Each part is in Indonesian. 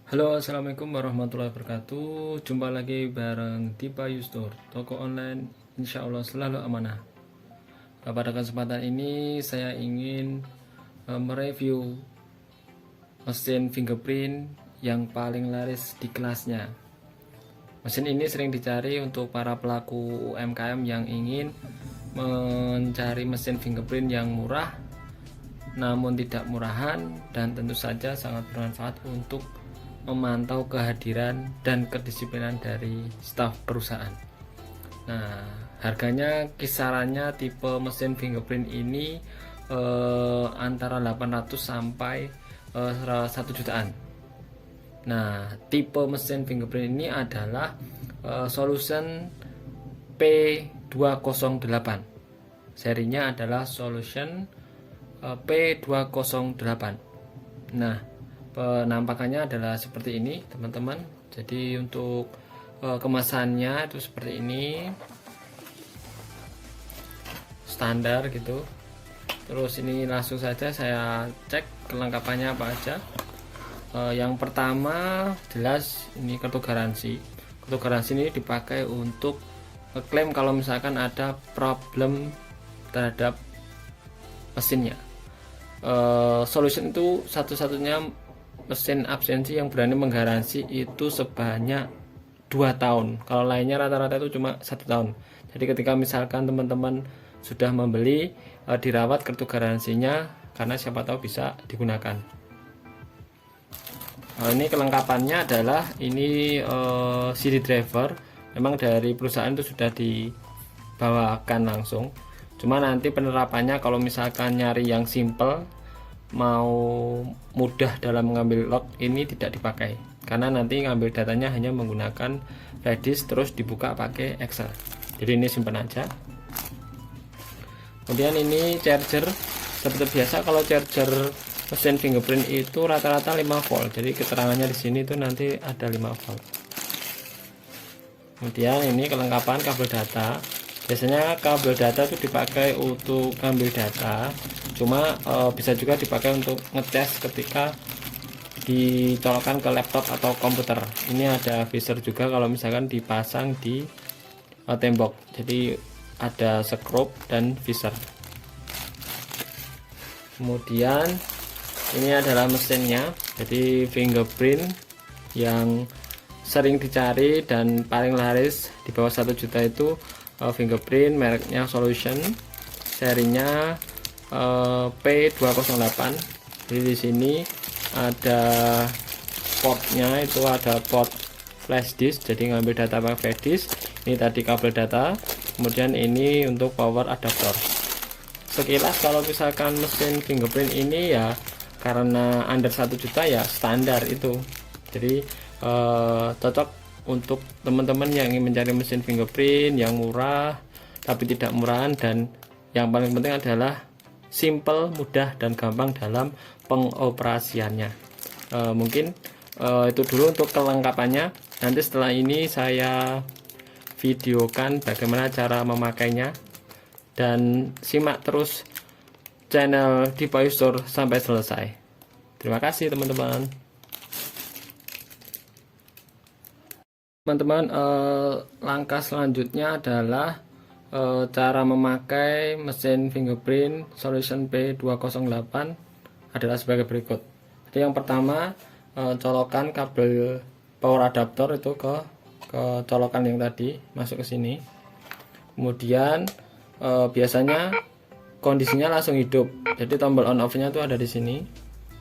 Halo, assalamualaikum warahmatullahi wabarakatuh. Jumpa lagi bareng Dipa Yustur, toko online insya Allah selalu amanah. Pada kesempatan ini saya ingin mereview mesin fingerprint yang paling laris di kelasnya. Mesin ini sering dicari untuk para pelaku UMKM yang ingin mencari mesin fingerprint yang murah namun tidak murahan, dan tentu saja sangat bermanfaat untuk memantau kehadiran dan kedisiplinan dari staf perusahaan. Nah, harganya kisarannya tipe mesin fingerprint ini antara 800 sampai 1 jutaan. Nah, tipe mesin fingerprint ini adalah Solution P208. Serinya adalah Solution P208. Nah, penampakannya adalah seperti ini, teman-teman. Jadi untuk kemasannya itu seperti ini, standar gitu. Terus ini langsung saja saya cek kelengkapannya apa aja. Yang pertama jelas ini kartu garansi. Kartu garansi ini dipakai untuk klaim kalau misalkan ada problem terhadap mesinnya. Solution itu satu-satunya mesin absensi yang berani menggaransi itu sebanyak 2 tahun. Kalau lainnya rata-rata itu cuma 1 tahun. Jadi ketika misalkan teman-teman sudah membeli, dirawat kartu garansinya, karena siapa tahu bisa digunakan. Ini kelengkapannya adalah ini CD driver. Memang dari perusahaan itu sudah dibawakan langsung. Cuma nanti penerapannya kalau misalkan nyari yang simple, mau mudah dalam mengambil log, ini tidak dipakai, karena nanti ngambil datanya hanya menggunakan flash disk terus dibuka pakai Excel. Jadi ini simpan aja. Kemudian ini charger. Seperti biasa kalau charger mesin fingerprint itu rata-rata 5 volt. Jadi keterangannya di sini itu nanti ada 5 volt. Kemudian ini kelengkapan kabel data. Biasanya kabel data itu dipakai untuk ngambil data, cuma bisa juga dipakai untuk ngetes ketika dicolokkan ke laptop atau komputer. Ini ada visor juga kalau misalkan dipasang di tembok, jadi ada skrup dan visor. Kemudian ini adalah mesinnya, jadi fingerprint yang sering dicari dan paling laris di bawah 1 juta itu fingerprint mereknya Solution, serinya P208. Jadi di sini ada portnya, itu ada port flash disk, jadi ngambil data pakai flash disk. Ini tadi kabel data, kemudian ini untuk power adapter. Sekilas kalau misalkan mesin fingerprint ini ya, karena under 1 juta ya standar itu. Jadi cocok untuk teman-teman yang ingin mencari mesin fingerprint yang murah tapi tidak murahan, dan yang paling penting adalah simple, mudah, dan gampang dalam pengoperasiannya. Mungkin itu dulu untuk kelengkapannya. Nanti setelah ini saya videokan bagaimana cara memakainya, dan simak terus channel Dipa Yustur sampai selesai. Terima kasih teman-teman. Teman-teman, langkah selanjutnya adalah cara memakai mesin fingerprint Solution P208 adalah sebagai berikut. Jadi yang pertama, colokan kabel power adapter itu ke colokan yang tadi, masuk ke sini. Kemudian biasanya kondisinya langsung hidup, jadi tombol on off nya itu ada di sini.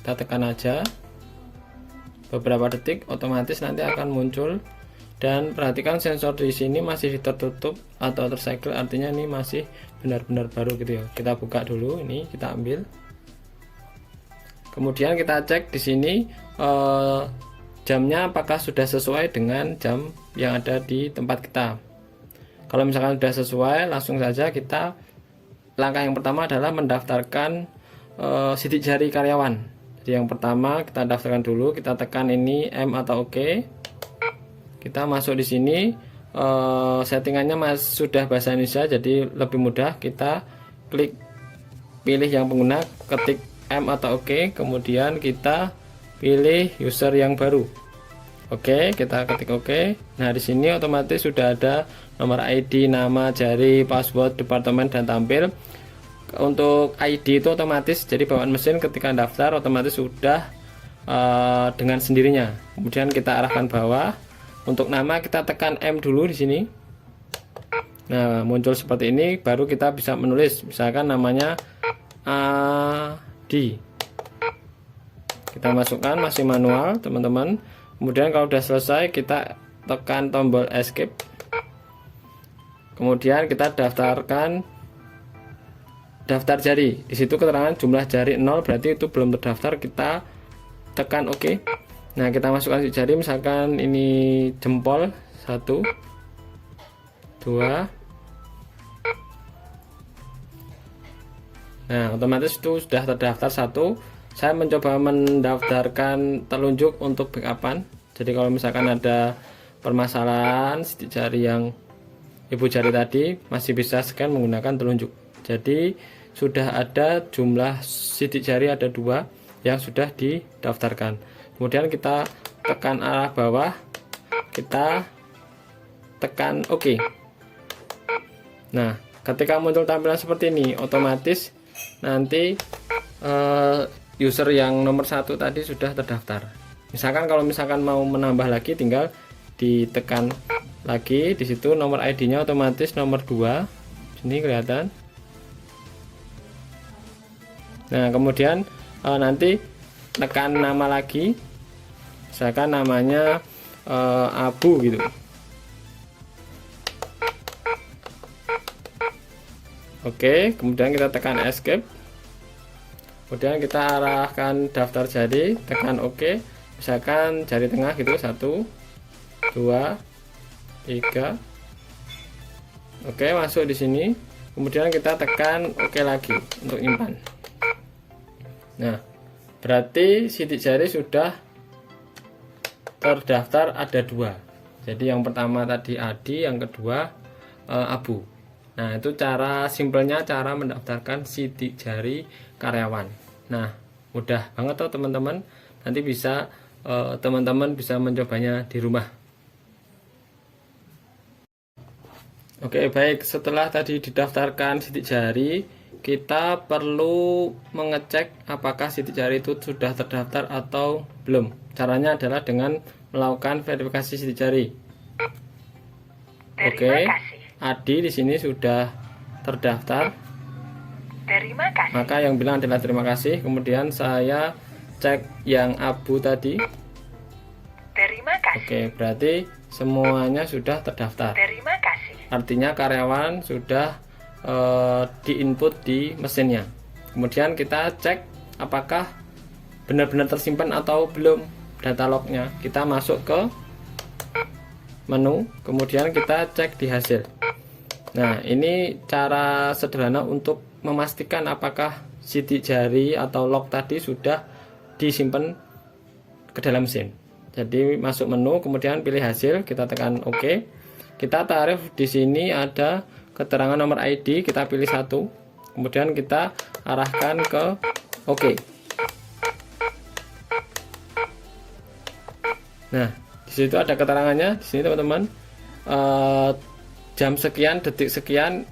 Kita tekan aja beberapa detik, otomatis nanti akan muncul. Dan perhatikan sensor di sini masih tertutup atau tersegel, artinya ini masih benar-benar baru gitu ya. Kita buka dulu, ini kita ambil. Kemudian kita cek di sini jamnya apakah sudah sesuai dengan jam yang ada di tempat kita. Kalau misalkan sudah sesuai, langsung saja kita, langkah yang pertama adalah mendaftarkan sidik jari karyawan. Jadi yang pertama kita daftarkan dulu, kita tekan ini M atau OK. Kita masuk di sini, settingannya sudah bahasa Indonesia, jadi lebih mudah. Kita klik pilih yang pengguna, ketik M atau OK, kemudian kita pilih user yang baru. Oke, kita ketik oke. Nah, di sini otomatis sudah ada nomor ID, nama, jari, password, departemen, dan tampil. Untuk ID itu otomatis, jadi bawaan mesin ketika daftar otomatis sudah dengan sendirinya. Kemudian kita arahkan bawah. Untuk nama kita tekan M dulu di sini. Nah, muncul seperti ini, baru kita bisa menulis. Misalkan namanya Adi. Kita masukkan, masih manual, teman-teman. Kemudian kalau sudah selesai, kita tekan tombol escape. Kemudian kita daftarkan daftar jari. Di situ keterangan jumlah jari 0, berarti itu belum terdaftar. Kita tekan OK. Nah, kita masukkan jari, misalkan ini jempol 1, 2. Nah, otomatis itu sudah terdaftar 1. Saya mencoba mendaftarkan telunjuk untuk backupan. Jadi kalau misalkan ada permasalahan sidik jari yang ibu jari tadi, masih bisa scan menggunakan telunjuk. Jadi sudah ada jumlah sidik jari, ada 2 yang sudah didaftarkan. Kemudian kita tekan arah bawah, kita tekan OK. Nah, ketika muncul tampilan seperti ini, otomatis nanti user yang nomor 1 tadi sudah terdaftar. Misalkan kalau misalkan mau menambah lagi, tinggal ditekan lagi. Di situ nomor ID-nya otomatis nomor 2. Sini kelihatan. Nah, kemudian nanti tekan nama lagi. Misalkan namanya Abu gitu. Oke, kemudian kita tekan escape. Kemudian kita arahkan daftar jari, tekan OK. Misalkan jari tengah gitu, 1, 2, 3. Oke, masuk di sini. Kemudian kita tekan OK lagi untuk nyimpan. Nah, berarti sidik jari sudah terdaftar, ada 2. Jadi yang pertama tadi Adi, yang kedua Abu. Nah, itu cara simpelnya cara mendaftarkan sidik jari karyawan. Nah, mudah banget tuh teman-teman. Nanti bisa teman-teman bisa mencobanya di rumah. Oke, baik, setelah tadi didaftarkan sidik jari, kita perlu mengecek apakah sidik jari itu sudah terdaftar atau belum. Caranya adalah dengan melakukan verifikasi sidik jari. Oke, Adi di sini sudah terdaftar. Terima kasih. Maka yang bilang adalah terima kasih. Kemudian saya cek yang Abu tadi. Terima kasih. Oke, berarti semuanya sudah terdaftar. Terima kasih. Artinya karyawan sudah diinput di mesinnya. Kemudian kita cek apakah benar-benar tersimpan atau belum data lognya. Kita masuk ke menu, kemudian kita cek di hasil. Nah, ini cara sederhana untuk memastikan apakah sidik jari atau log tadi sudah disimpan ke dalam mesin. Jadi masuk menu, kemudian pilih hasil, kita tekan OK. Kita taruh di sini ada keterangan nomor ID, kita pilih 1, kemudian kita arahkan ke OK. Nah, di situ ada keterangannya di sini teman-teman. Jam sekian, detik sekian,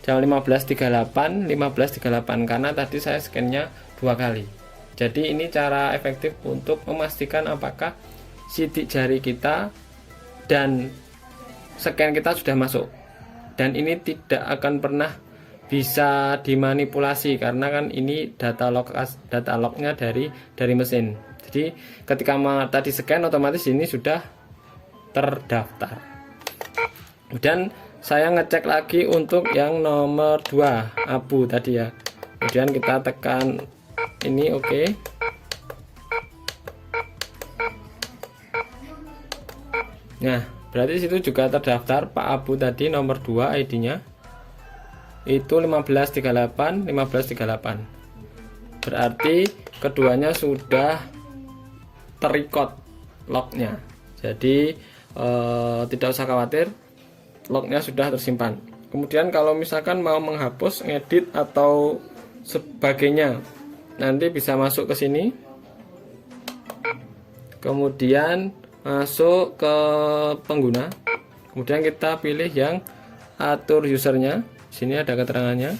jam 15.38 karena tadi saya scan-nya 2 kali. Jadi ini cara efektif untuk memastikan apakah sidik jari kita dan scan kita sudah masuk. Dan ini tidak akan pernah bisa dimanipulasi karena kan ini data lognya dari mesin. Jadi ketika tadi scan otomatis ini sudah terdaftar. Kemudian saya ngecek lagi untuk yang nomor 2 Abu tadi ya. Kemudian kita tekan ini OK. Nah, berarti situ juga terdaftar Pak Abu tadi nomor 2 ID-nya itu 1538. Berarti keduanya sudah terrecord lognya. Jadi tidak usah khawatir, lognya sudah tersimpan. Kemudian kalau misalkan mau menghapus, ngedit atau sebagainya, nanti bisa masuk ke sini. Kemudian masuk ke pengguna, kemudian kita pilih yang atur usernya. Sini ada keterangannya.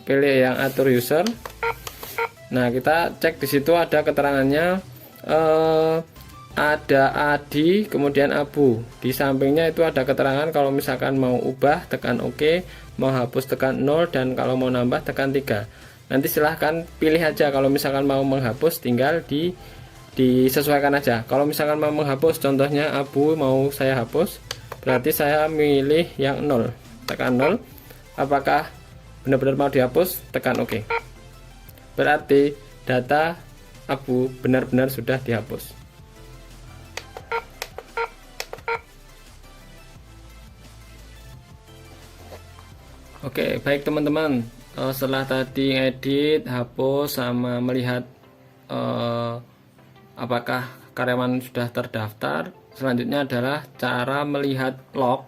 Pilih yang atur user. Nah, kita cek di situ ada keterangannya, ada Adi, kemudian Abu. Di sampingnya itu ada keterangan kalau misalkan mau ubah tekan OK, mau hapus tekan 0, dan kalau mau nambah tekan 3. Nanti silahkan pilih aja. Kalau misalkan mau menghapus tinggal disesuaikan aja. Kalau misalkan mau menghapus, contohnya Abu mau saya hapus, berarti saya milih yang 0, tekan 0. Apakah benar-benar mau dihapus, tekan OK. Berarti data Abu benar-benar sudah dihapus. Oke, baik teman-teman. Setelah tadi ngedit, hapus, sama melihat apakah karyawan sudah terdaftar, selanjutnya adalah cara melihat log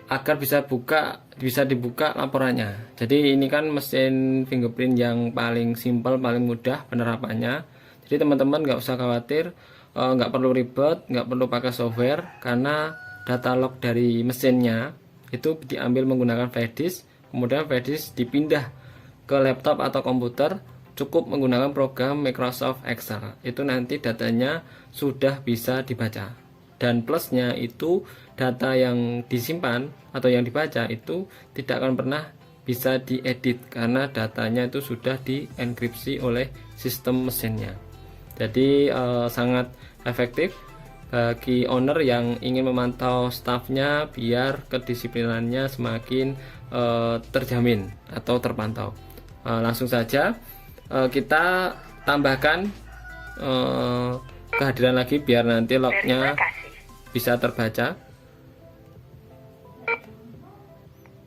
agar bisa dibuka laporannya. Jadi ini kan mesin fingerprint yang paling simpel, paling mudah penerapannya. Jadi teman-teman nggak usah khawatir, nggak perlu ribet, nggak perlu pakai software, karena data log dari mesinnya itu diambil menggunakan flash disk, kemudian flash disk dipindah ke laptop atau komputer. Cukup menggunakan program Microsoft Excel, itu nanti datanya sudah bisa dibaca. Dan plusnya itu data yang disimpan atau yang dibaca itu tidak akan pernah bisa diedit, karena datanya itu sudah dienkripsi oleh sistem mesinnya. Jadi sangat efektif bagi owner yang ingin memantau stafnya biar kedisiplinannya semakin terjamin atau terpantau. Langsung saja kita tambahkan kehadiran lagi biar nanti lognya bisa terbaca.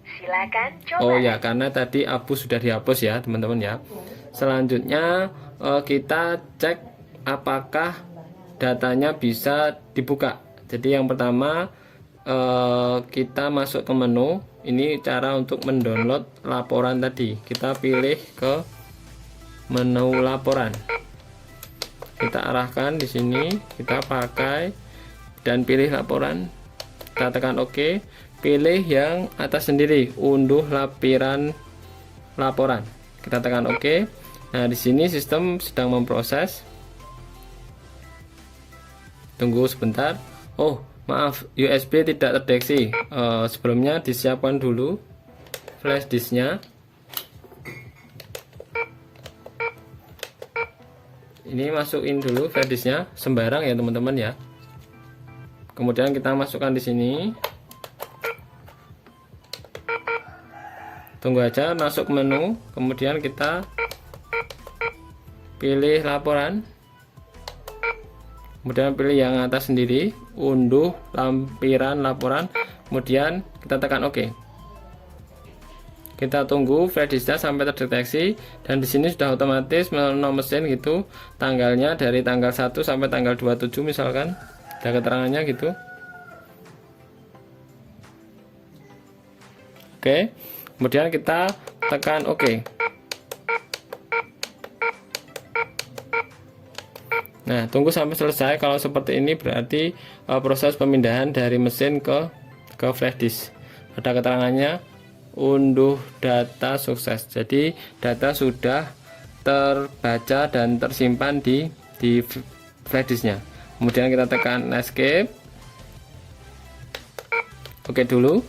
Silakan coba. Oh ya, karena tadi Abu sudah dihapus ya teman-teman ya. Selanjutnya kita cek apakah datanya bisa dibuka. Jadi yang pertama kita masuk ke menu. Ini cara untuk mendownload laporan tadi. Kita pilih ke menu laporan. Kita arahkan di sini, kita pakai dan pilih laporan. Kita tekan OK. Pilih yang atas sendiri, unduh lampiran laporan. Kita tekan OK. Nah, di sini sistem sedang memproses. Tunggu sebentar. Oh, maaf, USB tidak terdeteksi. Sebelumnya disiapkan dulu flash disknya. Ini masukin dulu flash disknya, sembarang ya teman-teman ya. Kemudian kita masukkan di sini. Tunggu aja masuk menu, kemudian kita pilih laporan. Kemudian pilih yang atas sendiri, unduh lampiran laporan, kemudian kita tekan OK. Kita tunggu flash disknya sampai terdeteksi, dan di sini sudah otomatis mesin gitu, tanggalnya dari tanggal 1 sampai tanggal 27 misalkan, ada keterangannya gitu. Oke, kemudian kita tekan OK. Nah, tunggu sampai selesai. Kalau seperti ini berarti proses pemindahan dari mesin ke flash disk. Ada keterangannya, unduh data sukses. Jadi data sudah terbaca dan tersimpan di flash disknya. Kemudian kita tekan escape. Oke dulu.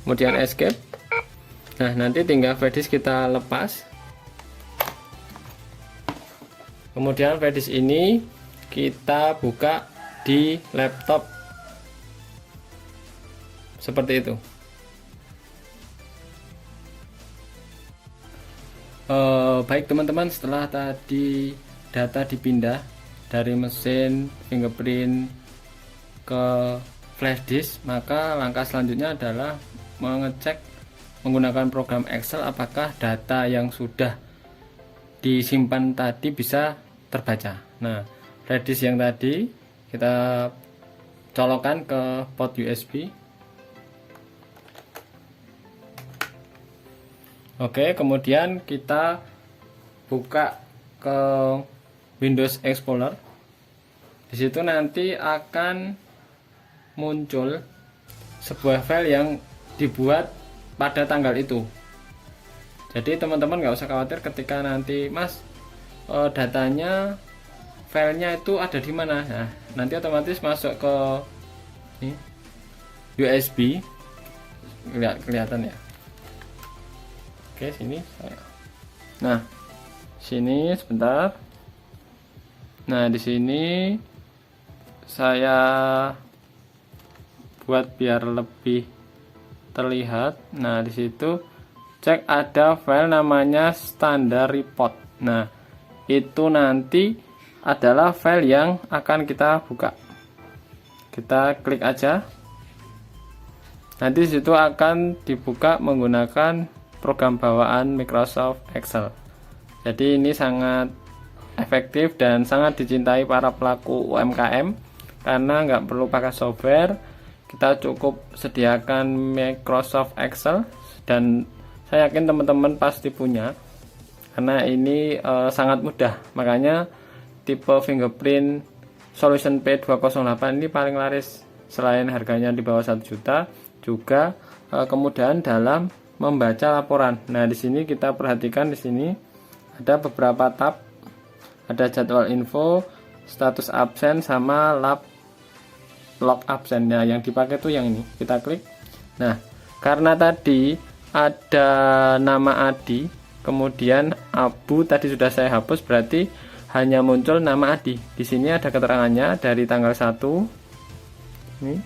Kemudian escape. Nah, nanti tinggal flash disk kita lepas. Kemudian flash disk ini kita buka di laptop seperti itu. Baik teman-teman, setelah tadi data dipindah dari mesin fingerprint ke flash disk, maka langkah selanjutnya adalah mengecek menggunakan program Excel apakah data yang sudah disimpan tadi bisa terbaca. Nah, flash disk yang tadi kita colokkan ke port USB. Oke, kemudian kita buka ke Windows Explorer. Di situ nanti akan muncul sebuah file yang dibuat pada tanggal itu. Jadi teman-teman nggak usah khawatir ketika nanti Mas datanya filenya itu ada di mana. Nah, nanti otomatis masuk ke ini, USB. Kelihatan ya. Oke, sini. Nah, sini sebentar. Nah, di sini saya buat biar lebih terlihat. Nah, di situ cek ada file namanya standar report. Nah, itu nanti adalah file yang akan kita buka. Kita klik aja. Nanti di situ akan dibuka menggunakan program bawaan Microsoft Excel. Jadi ini sangat efektif dan sangat dicintai para pelaku UMKM karena nggak perlu pakai software, kita cukup sediakan Microsoft Excel dan saya yakin teman-teman pasti punya karena ini sangat mudah. Makanya tipe fingerprint Solution P208 ini paling laris. Selain harganya di bawah 1 juta, juga kemudahan dalam membaca laporan. Nah, di sini kita perhatikan, di sini ada beberapa tab. Ada jadwal info, status absen, sama log absen. Nah, yang dipakai tuh yang ini. Kita klik. Nah, karena tadi ada nama Adi, kemudian Abu tadi sudah saya hapus, berarti hanya muncul nama Adi. Di sini ada keterangannya dari tanggal 1 ini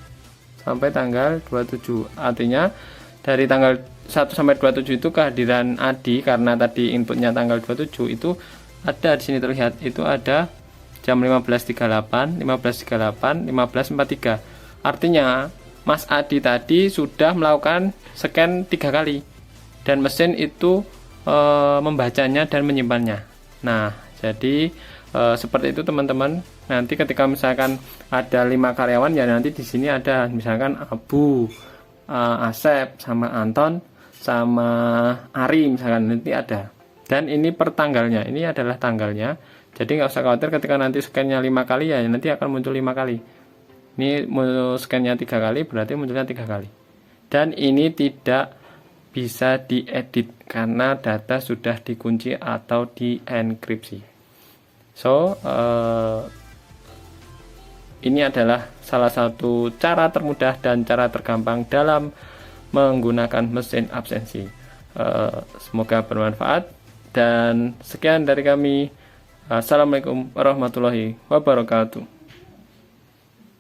sampai tanggal 27. Artinya dari tanggal 1 sampai 27 itu kehadiran Adi, karena tadi inputnya tanggal 27 itu ada di sini terlihat, itu ada jam 15.38, 15.38, 15.43. Artinya Mas Adi tadi sudah melakukan scan 3 kali dan mesin itu membacanya dan menyimpannya. Nah, jadi seperti itu teman-teman. Nanti ketika misalkan ada 5 karyawan, ya nanti di sini ada misalkan Abu, Asep, sama Anton, sama Ari misalkan, nanti ada. Dan ini per tanggalnya, ini adalah tanggalnya. Jadi nggak usah khawatir ketika nanti scan-nya 5 kali, ya nanti akan muncul 5 kali. Ini scan-nya 3 kali, berarti munculnya 3 kali. Dan ini tidak bisa diedit karena data sudah dikunci atau dienkripsi. So, ini adalah salah satu cara termudah dan cara tergampang dalam menggunakan mesin absensi. Semoga bermanfaat. Dan sekian dari kami. Assalamualaikum warahmatullahi wabarakatuh.